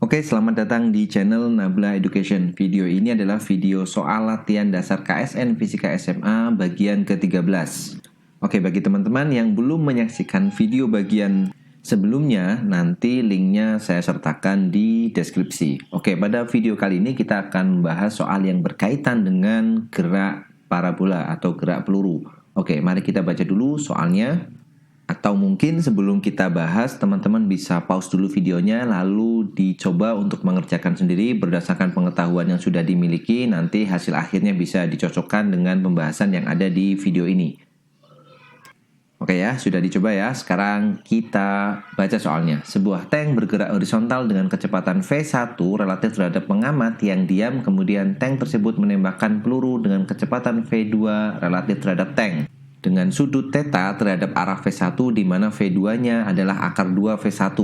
Oke, selamat datang di channel Nabla Education. Video ini adalah video soal latihan dasar KSN Fisika SMA bagian ke-13. Oke, bagi teman-teman yang belum menyaksikan video bagian sebelumnya, nanti linknya saya sertakan di deskripsi. Oke, pada video kali ini kita akan membahas soal yang berkaitan dengan gerak parabola atau gerak peluru. Oke, mari kita baca dulu soalnya. Atau mungkin sebelum kita bahas, teman-teman bisa pause dulu videonya lalu dicoba untuk mengerjakan sendiri berdasarkan pengetahuan yang sudah dimiliki. Nanti hasil akhirnya bisa dicocokkan dengan pembahasan yang ada di video ini. Oke ya, sudah dicoba ya. Sekarang kita baca soalnya. Sebuah tank bergerak horizontal dengan kecepatan V1 relatif terhadap pengamat yang diam. Kemudian tank tersebut menembakkan peluru dengan kecepatan V2 relatif terhadap tank dengan sudut theta terhadap arah V1 di mana V2-nya adalah akar 2 V1.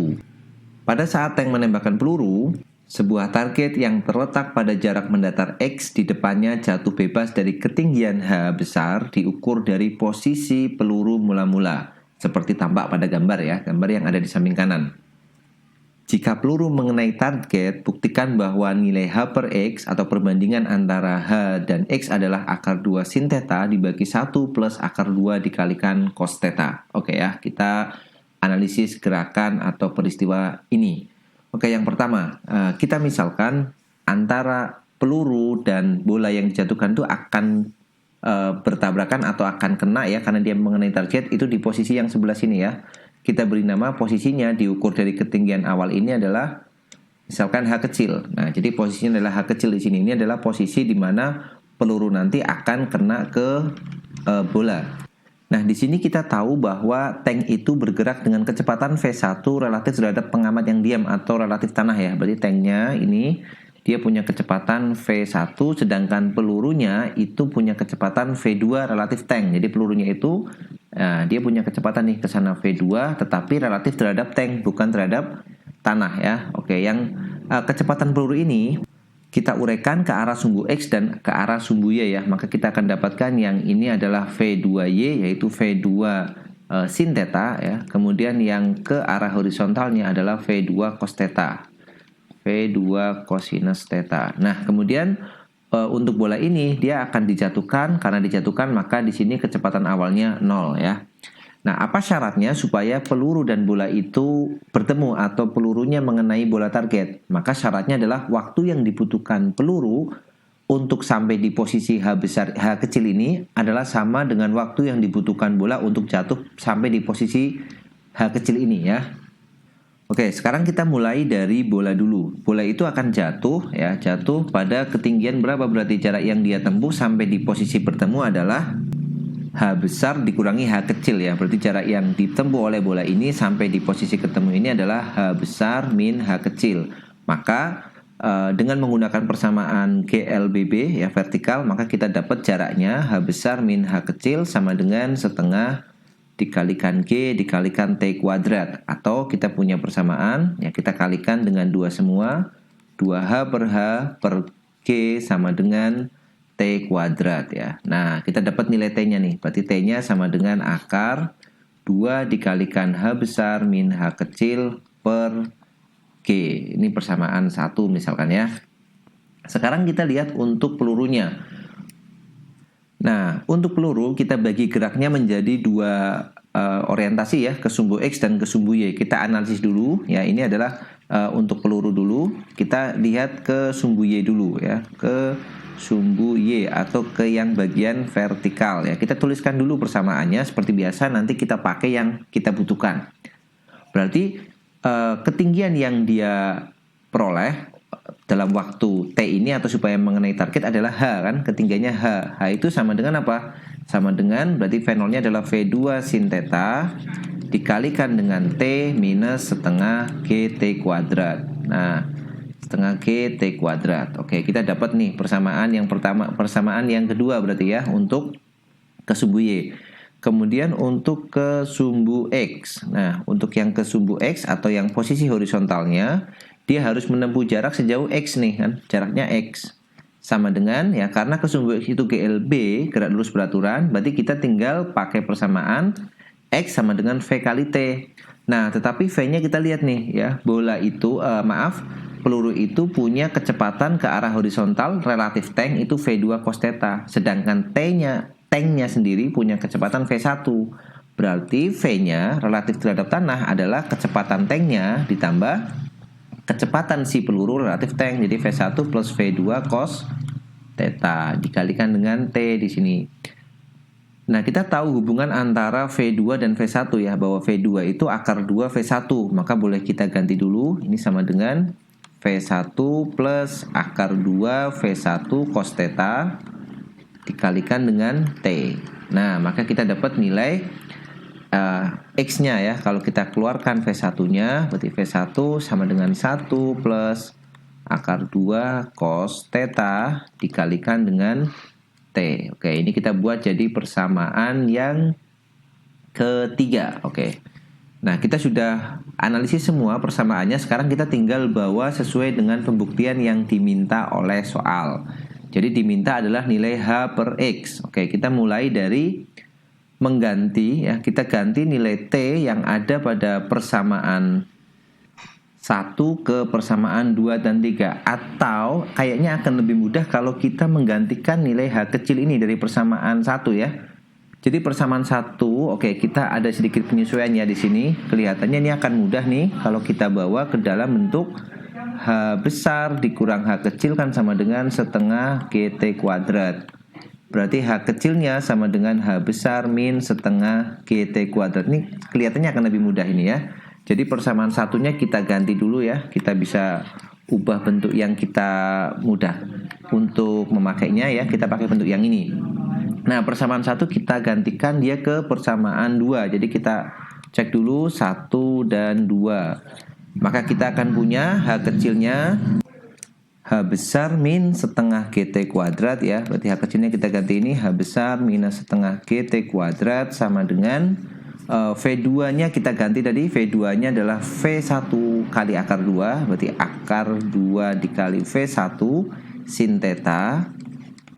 Pada saat tank menembakkan peluru, sebuah target yang terletak pada jarak mendatar X di depannya jatuh bebas dari ketinggian H besar diukur dari posisi peluru mula-mula. Seperti tampak pada gambar ya, gambar yang ada di samping kanan. Jika peluru mengenai target, buktikan bahwa nilai H per X atau perbandingan antara H dan X adalah akar 2 sin theta dibagi 1 plus akar 2 dikalikan cos theta. Oke ya, kita analisis gerakan atau peristiwa ini. Oke, yang pertama, kita misalkan antara peluru dan bola yang dijatuhkan itu akan bertabrakan atau akan kena ya, karena dia mengenai target itu di posisi yang sebelah sini ya. Kita beri nama posisinya diukur dari ketinggian awal ini adalah misalkan H kecil. Nah, jadi posisinya adalah H kecil di sini. Ini adalah posisi di mana peluru nanti akan kena ke bola. Nah, di sini kita tahu bahwa tank itu bergerak dengan kecepatan V1 relatif terhadap pengamat yang diam atau relatif tanah ya. Berarti tanknya ini dia punya kecepatan V1 sedangkan pelurunya itu punya kecepatan V2 relatif tank. Jadi pelurunya itu dia punya kecepatan nih ke sana V2 tetapi relatif terhadap tank bukan terhadap tanah ya. Oke, yang kecepatan peluru ini kita uraikan ke arah sumbu X dan ke arah sumbu Y ya. Maka kita akan dapatkan yang ini adalah V2Y yaitu V2 sin theta ya. Kemudian yang ke arah horizontalnya adalah V2 cos theta. V2 cosinus theta. Nah, kemudian untuk bola ini dia akan dijatuhkan, karena dijatuhkan maka di sini kecepatan awalnya 0 ya. Nah, apa syaratnya supaya peluru dan bola itu bertemu atau pelurunya mengenai bola target? Maka syaratnya adalah waktu yang dibutuhkan peluru untuk sampai di posisi H kecil ini adalah sama dengan waktu yang dibutuhkan bola untuk jatuh sampai di posisi H kecil ini ya. Oke, sekarang kita mulai dari bola dulu. Bola itu akan jatuh ya, jatuh pada ketinggian berapa? Berarti jarak yang dia tempuh sampai di posisi bertemu adalah H besar dikurangi H kecil ya. Berarti jarak yang ditempuh oleh bola ini sampai di posisi ketemu ini adalah H besar min H kecil. Maka dengan menggunakan persamaan GLBB ya vertikal, maka kita dapat jaraknya H besar min H kecil sama dengan setengah dikalikan G dikalikan T kuadrat. Atau kita punya persamaan ya, kita kalikan dengan 2 semua, 2H per H per G sama dengan T kuadrat ya. Nah, kita dapat nilai T-nya nih. Berarti T-nya sama dengan akar 2 dikalikan H besar min H kecil per G. Ini persamaan 1 misalkan ya. Sekarang kita lihat untuk pelurunya. Nah, untuk peluru kita bagi geraknya menjadi 2 orientasi ya, ke sumbu X dan ke sumbu Y. Kita analisis dulu ya, ini adalah untuk peluru dulu. Kita lihat ke sumbu Y dulu ya, ke sumbu Y atau ke yang bagian vertikal ya. Kita tuliskan dulu persamaannya seperti biasa, nanti kita pakai yang kita butuhkan. Berarti ketinggian yang dia peroleh dalam waktu T ini atau supaya mengenai target adalah H kan, ketinggiannya H. H itu sama dengan apa? Sama dengan berarti V0-nya adalah V2 sin theta dikalikan dengan T minus setengah GT kuadrat. Nah, setengah GT kuadrat. Oke, kita dapat nih persamaan yang pertama, persamaan yang kedua berarti ya untuk ke sumbu Y. Kemudian untuk ke sumbu X. Nah, untuk yang ke sumbu X atau yang posisi horizontalnya, dia harus menempuh jarak sejauh X nih kan, jaraknya X. Sama dengan ya, karena ke sumbu X itu GLB, gerak lurus beraturan, berarti kita tinggal pakai persamaan X sama dengan V kali T. Nah, tetapi V-nya kita lihat nih ya, bola itu peluru itu punya kecepatan ke arah horizontal relatif tank itu V2 cos theta. Sedangkan tanknya sendiri punya kecepatan V1. Berarti V-nya relatif terhadap tanah adalah kecepatan tanknya ditambah kecepatan si peluru relatif tank. Jadi V1 plus V2 cos theta dikalikan dengan T di sini. Nah, kita tahu hubungan antara V2 dan V1 ya, bahwa V2 itu akar 2 V1. Maka boleh kita ganti dulu. Ini sama dengan V1 plus akar 2 V1 cos theta dikalikan dengan T. Nah, maka kita dapat nilai X-nya ya. Kalau kita keluarkan V1-nya, berarti V1 sama dengan 1 plus akar 2 cos theta dikalikan dengan T. Oke, ini kita buat jadi persamaan yang ketiga. Oke. Nah, kita sudah analisis semua persamaannya. Sekarang kita tinggal bawa sesuai dengan pembuktian yang diminta oleh soal. Jadi diminta adalah nilai H per X. Oke, kita mulai dari mengganti ya. Kita ganti nilai T yang ada pada persamaan 1 ke persamaan 2 dan 3. Atau kayaknya akan lebih mudah kalau kita menggantikan nilai H kecil ini dari persamaan 1 ya. Jadi persamaan 1, oke, kita ada sedikit penyesuaiannya di sini. Kelihatannya ini akan mudah nih kalau kita bawa ke dalam bentuk H besar dikurang H kecil kan sama dengan setengah GT kuadrat. Berarti H kecilnya sama dengan H besar min setengah GT kuadrat. Ini kelihatannya akan lebih mudah ini ya. Jadi persamaan satunya kita ganti dulu ya. Kita bisa ubah bentuk yang kita mudah untuk memakainya ya. Kita pakai bentuk yang ini. Nah, persamaan 1 kita gantikan dia ke persamaan 2. Jadi kita cek dulu 1 dan 2. Maka kita akan punya H kecilnya H besar min setengah GT kuadrat ya. Berarti H kecilnya kita ganti ini H besar minus setengah GT kuadrat sama dengan V2-nya kita ganti tadi. V2-nya adalah V1 kali akar 2. Berarti akar 2 dikali V1 sin theta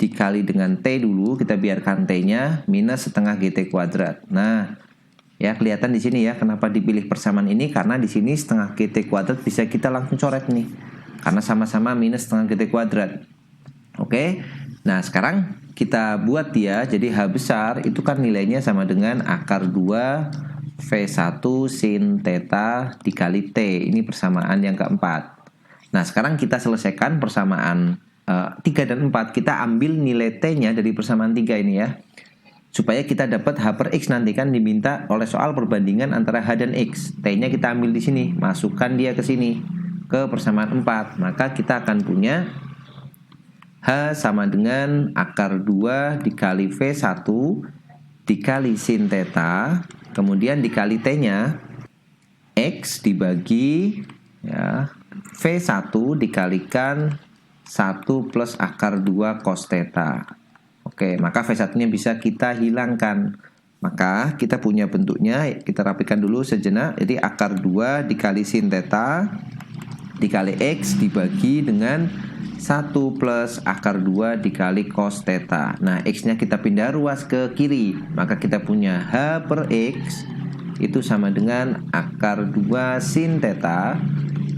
dikali dengan T dulu. Kita biarkan T-nya minus setengah GT kuadrat. Nah, ya kelihatan di sini ya kenapa dipilih persamaan ini. Karena di sini setengah GT kuadrat bisa kita langsung coret nih. Karena sama-sama minus setengah GT kuadrat. Oke. Nah, sekarang kita buat dia jadi H besar itu kan nilainya sama dengan akar 2 V1 sin theta dikali T. Ini persamaan yang keempat. Nah, sekarang kita selesaikan persamaan 3 dan 4. Kita ambil nilai T-nya dari persamaan 3 ini ya. Supaya kita dapat H per X nanti kan diminta oleh soal perbandingan antara H dan X. T-nya kita ambil di sini, masukkan dia ke sini ke persamaan 4. Maka kita akan punya H sama dengan akar 2 dikali V1 dikali sin theta, kemudian dikali T-nya X dibagi ya, V1 dikalikan 1 plus akar 2 cos theta. Oke, maka V1-nya bisa kita hilangkan. Maka kita punya bentuknya, kita rapikan dulu sejenak. Jadi akar 2 dikali sin theta dikali X dibagi dengan 1 plus akar 2 dikali cos theta. Nah, X-nya kita pindah ruas ke kiri. Maka kita punya H per X itu sama dengan akar 2 sin theta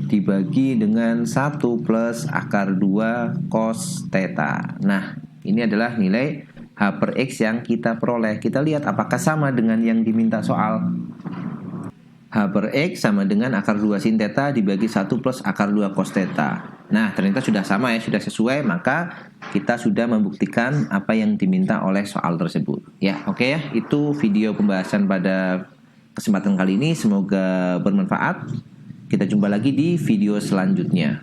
dibagi dengan 1 plus akar 2 cos theta. Nah, ini adalah nilai H per X yang kita peroleh. Kita lihat apakah sama dengan yang diminta soal. H per X sama dengan akar 2 sin theta dibagi 1 plus akar 2 cos theta. Nah, ternyata sudah sama ya, sudah sesuai. Maka kita sudah membuktikan apa yang diminta oleh soal tersebut. Ya, oke ya. Itu video pembahasan pada kesempatan kali ini. Semoga bermanfaat. Kita jumpa lagi di video selanjutnya.